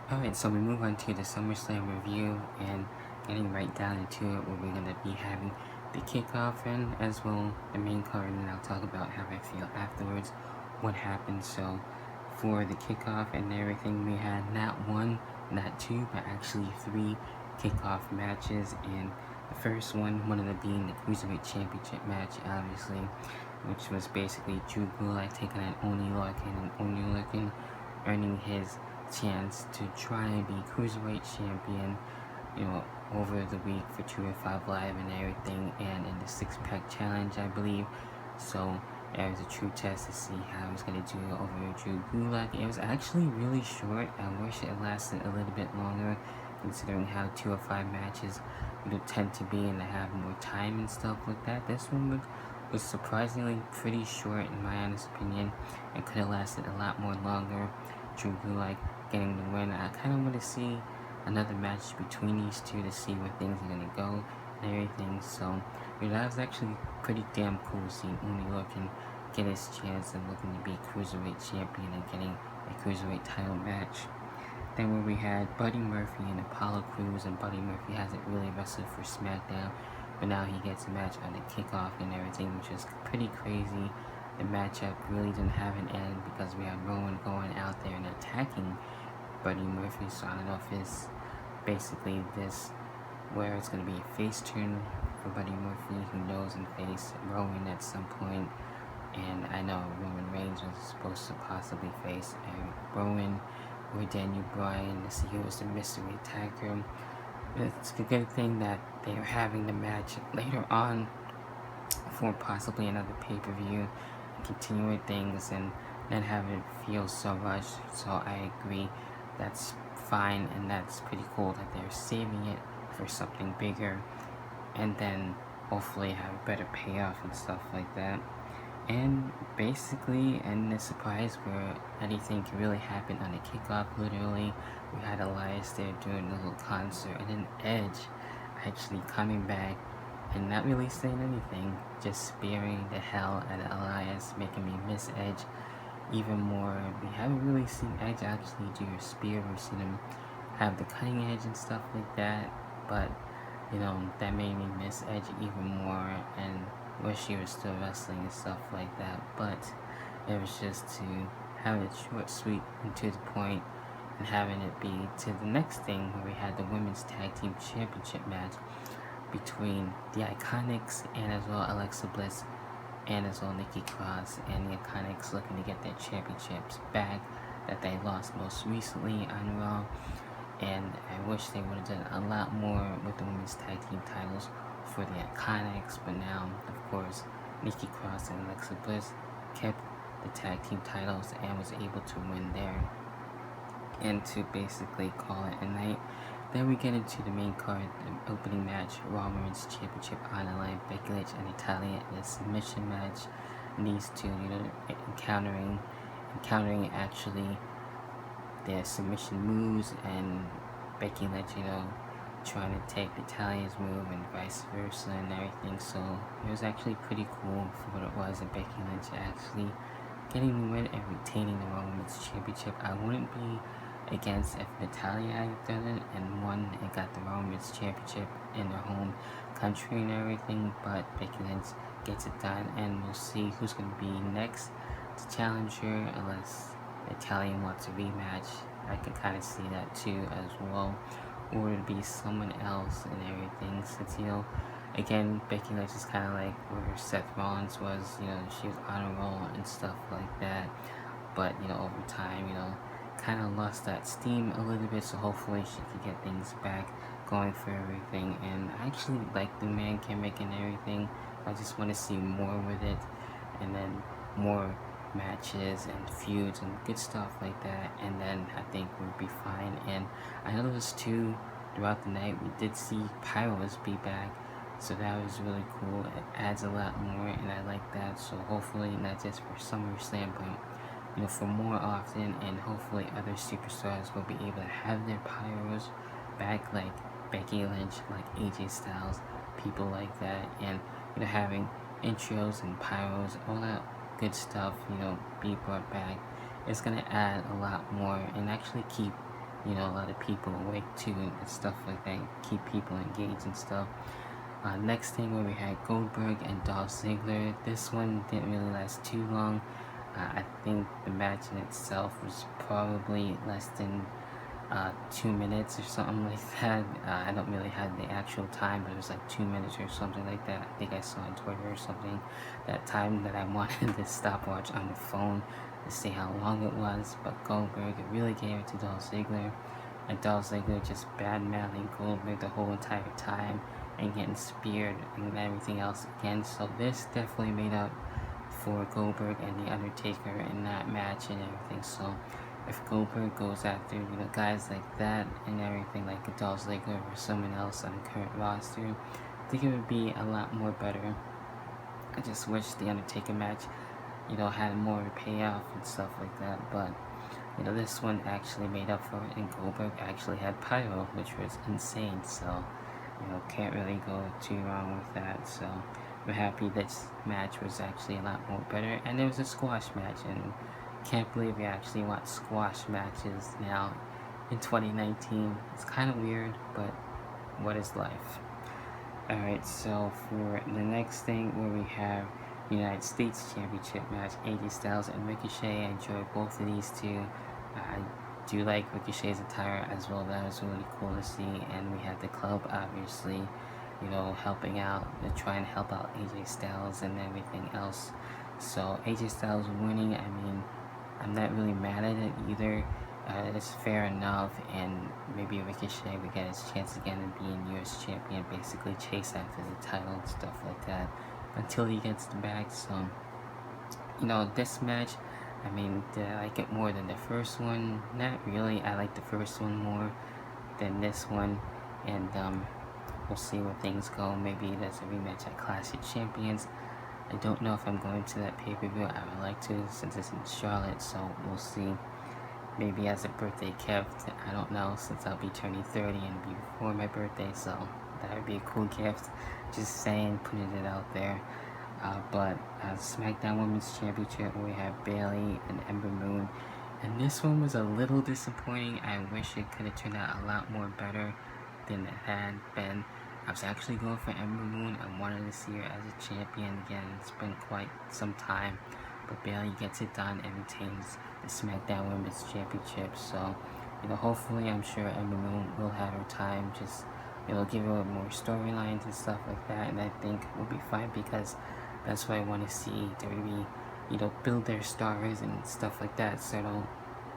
Alright, so we move on to the SummerSlam review and getting right down into it, where we're going to be having the kickoff and as well the main card, and I'll talk about how I feel afterwards, what happened. So for the kickoff and everything, we had not one, not two, but actually three kickoff matches, and the first one of them being the Cruiserweight Championship match, obviously, which was basically Drew Gulak taking on Oni Lorcan, and Oni Lorcan earning his chance to try and be Cruiserweight Champion, over the week for 205 Live and everything, and in the six-pack challenge, I believe. So it was a true test to see how he was going to do over Drew Gulak. It was actually really short. I wish it lasted a little bit longer, considering how 205 matches would tend to be and to have more time and stuff like that. This one was surprisingly pretty short, in my honest opinion. It could have lasted a lot more longer. Drew Gulak getting the win. I kind of want to see another match between these two to see where things are going to go and everything. So that was actually pretty damn cool seeing Oni Lorcan get his chance and looking to be Cruiserweight Champion and getting a Cruiserweight title match. Then where we had Buddy Murphy and Apollo Crews, and Buddy Murphy hasn't really wrestled for SmackDown, but now he gets a match on the kickoff and everything, which is pretty crazy. The matchup really didn't have an end because we had Rowan going out there and attacking Buddy Murphy. So I don't know if it's basically this where it's going to be a face turn for Buddy Murphy, who knows, and face Rowan at some point. And I know Roman Reigns was supposed to possibly face Rowan or Daniel Bryan to see who was the mystery attacker. It's a good thing that they are having the match later on for possibly another pay-per-view, continuing things and not having it feel so rushed. So I agree, that's fine, and that's pretty cool that they're saving it for something bigger, and then hopefully have a better payoff and stuff like that. And basically, and the surprise where anything can really happen on the kickoff, literally, we had Elias there doing a little concert, and then Edge actually coming back and not really saying anything, just spearing the hell out of Elias, making me miss Edge even more. We haven't really seen Edge actually do a spear. We've seen him have the cutting edge and stuff like that, but that made me miss Edge even more and wish he was still wrestling and stuff like that. But it was just to have it short, sweet, and to the point, and having it be to the next thing where we had the Women's Tag Team Championship match between the Iconics and as well Alexa Bliss and as well Nikki Cross, and the Iconics looking to get their championships back that they lost most recently on Raw. And I wish they would have done a lot more with the women's tag team titles for the Iconics, but now, of course, Nikki Cross and Alexa Bliss kept the tag team titles and was able to win there and to basically call it a night. Then we get into the main card, the opening match, Raw Women's Championship on the line, Becky Lynch and Natalya in a submission match. And these two, encountering actually their submission moves, and Becky Lynch, trying to take Natalya's move and vice versa and everything. So it was actually pretty cool for what it was, and Becky Lynch actually getting the win and retaining the Raw Women's Championship. I wouldn't be against if Natalya had done it and won and got the Raw Women's Championship in their home country and everything, but Becky Lynch gets it done, and we'll see who's going to be next to challenge her, unless Natalya wants a rematch. I can kind of see that too as well, or it'd be someone else and everything, since again, Becky Lynch is kind of like where Seth Rollins was. She was on a roll and stuff like that, but over time, kind of lost that steam a little bit, so hopefully she can get things back going for everything. And I actually like the man gimmick and everything. I just want to see more with it, and then more matches and feuds and good stuff like that, and then I think we'll be fine. And I noticed too throughout the night we did see Pyros be back, so that was really cool. It adds a lot more, and I like that. So hopefully not just for SummerSlam, but for more often, and hopefully other superstars will be able to have their Pyros back, like Becky Lynch, like AJ Styles, people like that, and having intros and Pyros, all that good stuff, be brought back. It's gonna add a lot more and actually keep a lot of people awake too and stuff like that, keep people engaged and stuff. Next thing where we had Goldberg and Dolph Ziggler. This one didn't really last too long. I think the match in itself was probably less than 2 minutes or something like that. I don't really have the actual time, but it was like 2 minutes or something like that. I think I saw on Twitter or something that time that I wanted the stopwatch on the phone to see how long it was. But Goldberg really gave it to Dolph Ziggler, and Dolph Ziggler just bad-mouthing Goldberg the whole entire time and getting speared and everything else again. So this definitely made up for Goldberg and The Undertaker in that match and everything. So if Goldberg goes after, guys like that and everything, like Dolph Ziggler or someone else on the current roster, I think it would be a lot more better. I just wish the Undertaker match, had more of a payoff and stuff like that. But, this one actually made up for it, and Goldberg actually had pyro, which was insane. So, can't really go too wrong with that. So, I'm happy this match was actually a lot more better. And it was a squash match, and can't believe we actually watch squash matches now in 2019. It's kind of weird, but what is life? Alright, so for the next thing where we have United States Championship match, AJ Styles and Ricochet. I enjoyed both of these two. I do like Ricochet's attire as well. That was really cool to see. And we had the club, obviously, helping out, trying to help out AJ Styles and everything else. So AJ Styles winning, I mean, I'm not really mad at it either. It's fair enough, and maybe Ricochet would get his chance again of being US champion, basically chase after the title and stuff like that until he gets the bag. So, this match, I mean, did I like it more than the first one? Not really. I like the first one more than this one, and we'll see where things go. Maybe there's a rematch at Clash of Champions. I don't know if I'm going to that pay-per-view. I would like to, since it's in Charlotte, so we'll see. Maybe as a birthday gift, I don't know, since I'll be turning 30 and be before my birthday, so that would be a cool gift. Just saying, putting it out there. But SmackDown Women's Championship, we have Bayley and Ember Moon, and this one was a little disappointing. I wish it could have turned out a lot more better than it had been. I was actually going for Ember Moon. I wanted to see her as a champion again. It's been quite some time, but Bayley gets it done and retains the SmackDown Women's Championship. So, hopefully, I'm sure Ember Moon will have her time. Just, give her more storylines and stuff like that, and I think we'll be fine, because that's what I want to see WWE, build their stars and stuff like that, so don't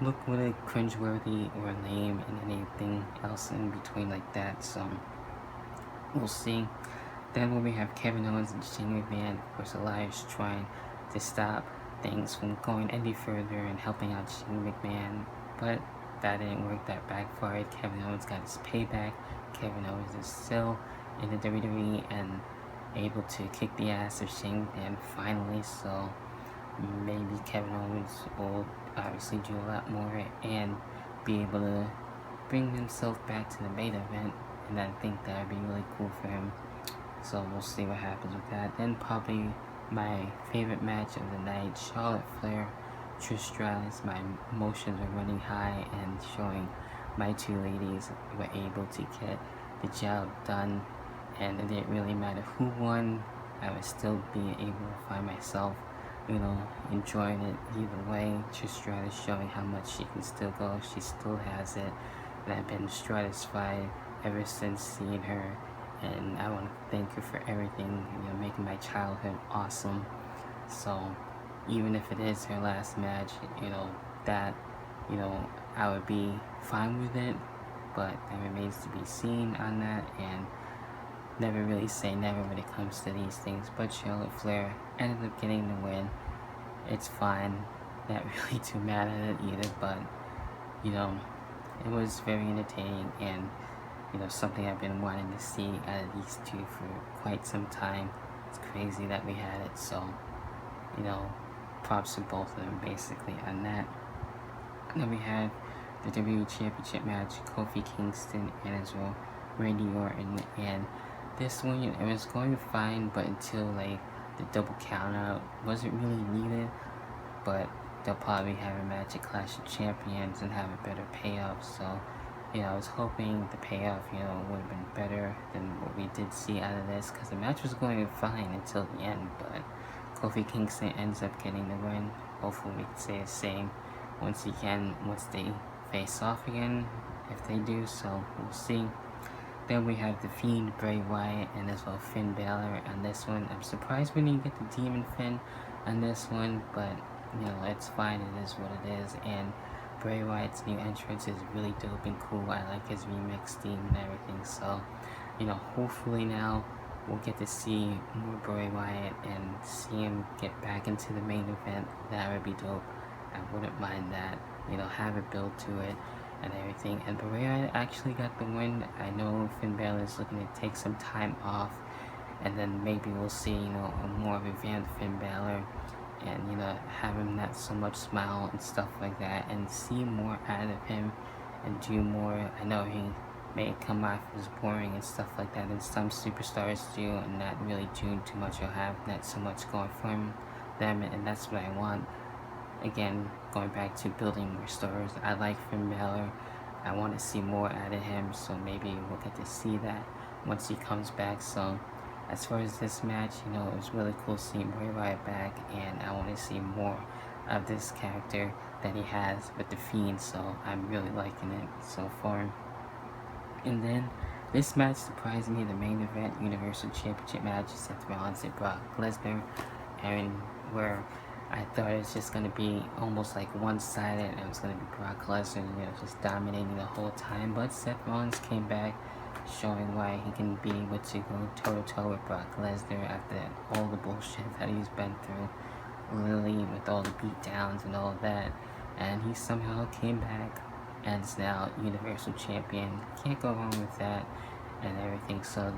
look really cringeworthy or lame and anything else in between like that. So we'll see. Then when we have Kevin Owens and Shane McMahon, of course, Elias trying to stop things from going any further and helping out Shane McMahon, but that didn't work. That backfired. Kevin Owens got his payback. Kevin Owens is still in the WWE and able to kick the ass of Shane McMahon finally, so maybe Kevin Owens will obviously do a lot more and be able to bring himself back to the main event, and I think that would be really cool for him. So we'll see what happens with that. Then probably my favorite match of the night, Charlotte Flair, Trish Stratus. My emotions were running high and showing my two ladies were able to get the job done, and it didn't really matter who won. I would still be able to find myself, enjoying it either way. Trish Stratus showing how much she can still go. She still has it, and I've been stratified ever since seeing her, and I want to thank her for everything, making my childhood awesome. So even if it is her last match, that, I would be fine with it, but that remains to be seen on that, and never really say never when it comes to these things. But Charlotte Flair ended up getting the win. It's fine, not really too mad at it either, but it was very entertaining, and something I've been wanting to see out of these two for quite some time. It's crazy that we had it, so props to both of them basically on that. And then we had the WWE Championship match, Kofi Kingston and as well Randy Orton, and this one, it was going fine, but until the double count out wasn't really needed. But they'll probably have a match at Clash of Champions and have a better payoff. So, I was hoping the payoff, would have been better than what we did see out of this, because the match was going fine until the end, but Kofi Kingston ends up getting the win. Hopefully we can say the same once they face off again, if they do, so we'll see. Then we have The Fiend, Bray Wyatt, and as well Finn Balor on this one. I'm surprised we didn't get the Demon Finn on this one, but it's fine, it is what it is. And Bray Wyatt's new entrance is really dope and cool. I like his remix theme and everything, so hopefully now we'll get to see more Bray Wyatt and see him get back into the main event. That would be dope. I wouldn't mind that, have a build to it and everything. And Bray Wyatt actually got the win. I know Finn Balor is looking to take some time off, and then maybe we'll see, a more revamped Finn Balor, and have him not so much smile and stuff like that, and see more out of him and do more. I know he may come off as boring and stuff like that, and some superstars do, and not really do too much or have not so much going for them, and that's what I want. Again, going back to building more stars, I like Finn Balor. I want to see more out of him, so maybe we'll get to see that once he comes back. So as far as this match, it was really cool seeing Bray Wyatt back, and I want to see more of this character that he has with The Fiend, so I'm really liking it so far. And then this match surprised me, the main event Universal Championship match, Seth Rollins and Brock Lesnar, and where I thought it was just going to be almost like one-sided, and it was going to be Brock Lesnar, just dominating the whole time. But Seth Rollins came back, showing why he can be able to go toe-to-toe with Brock Lesnar after all the bullshit that he's been through, literally with all the beatdowns and all of that. And he somehow came back and is now Universal Champion. Can't go wrong with that and everything. So,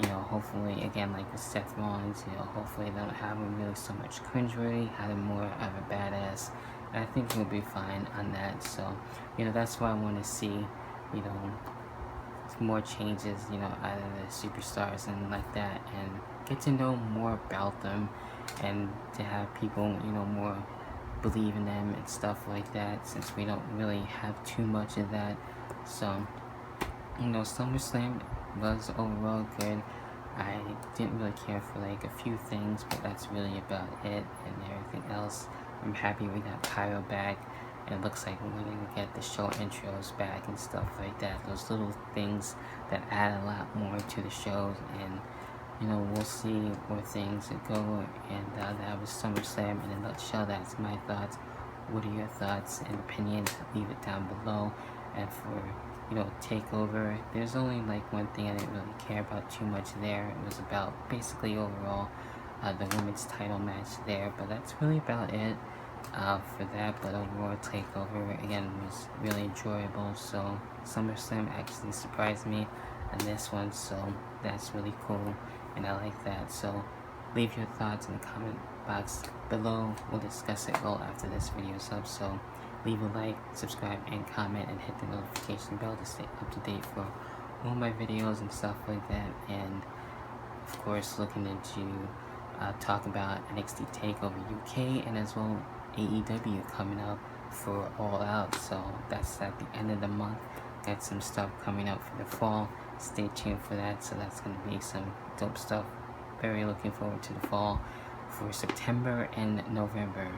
hopefully, again, like with Seth Rollins, hopefully they don't have him really so much cringeworthy, have him more of a badass. And I think he'll be fine on that. So, that's why I want to see, more changes, out of the superstars and like that, and get to know more about them, and to have people, more believe in them and stuff like that, since we don't really have too much of that. So, SummerSlam was overall good. I didn't really care for like a few things, but that's really about it, and everything else, I'm happy we got Pyro back, and it looks like we're going to get the show intros back and stuff like that. Those little things that add a lot more to the shows, and we'll see where things go. And that was SummerSlam in a nutshell. That's my thoughts. What are your thoughts and opinions? Leave it down below. And for TakeOver, there's only like one thing I didn't really care about too much there. It was about basically overall the women's title match there, but that's really about it for that. But overall TakeOver again was really enjoyable. So SummerSlam actually surprised me on this one, so that's really cool, and I like that. So leave your thoughts in the comment box below. We'll discuss it all after this video is up. So leave a like, subscribe, and comment, and hit the notification bell to stay up to date for all my videos and stuff like that. And of course, looking into talk about NXT TakeOver UK, and as well AEW coming up for All Out. So that's at the end of the month. Got some stuff coming up for the fall. Stay tuned for that. So that's going to be some dope stuff. Very looking forward to the fall for September and November.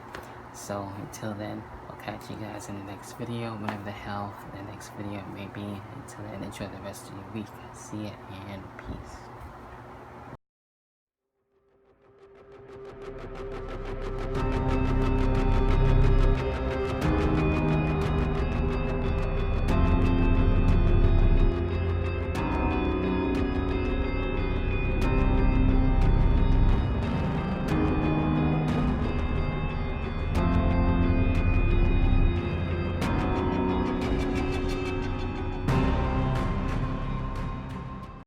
So until then, I'll catch you guys in the next video, whenever the hell the next video may be. Until then, enjoy the rest of your week. See ya, and peace.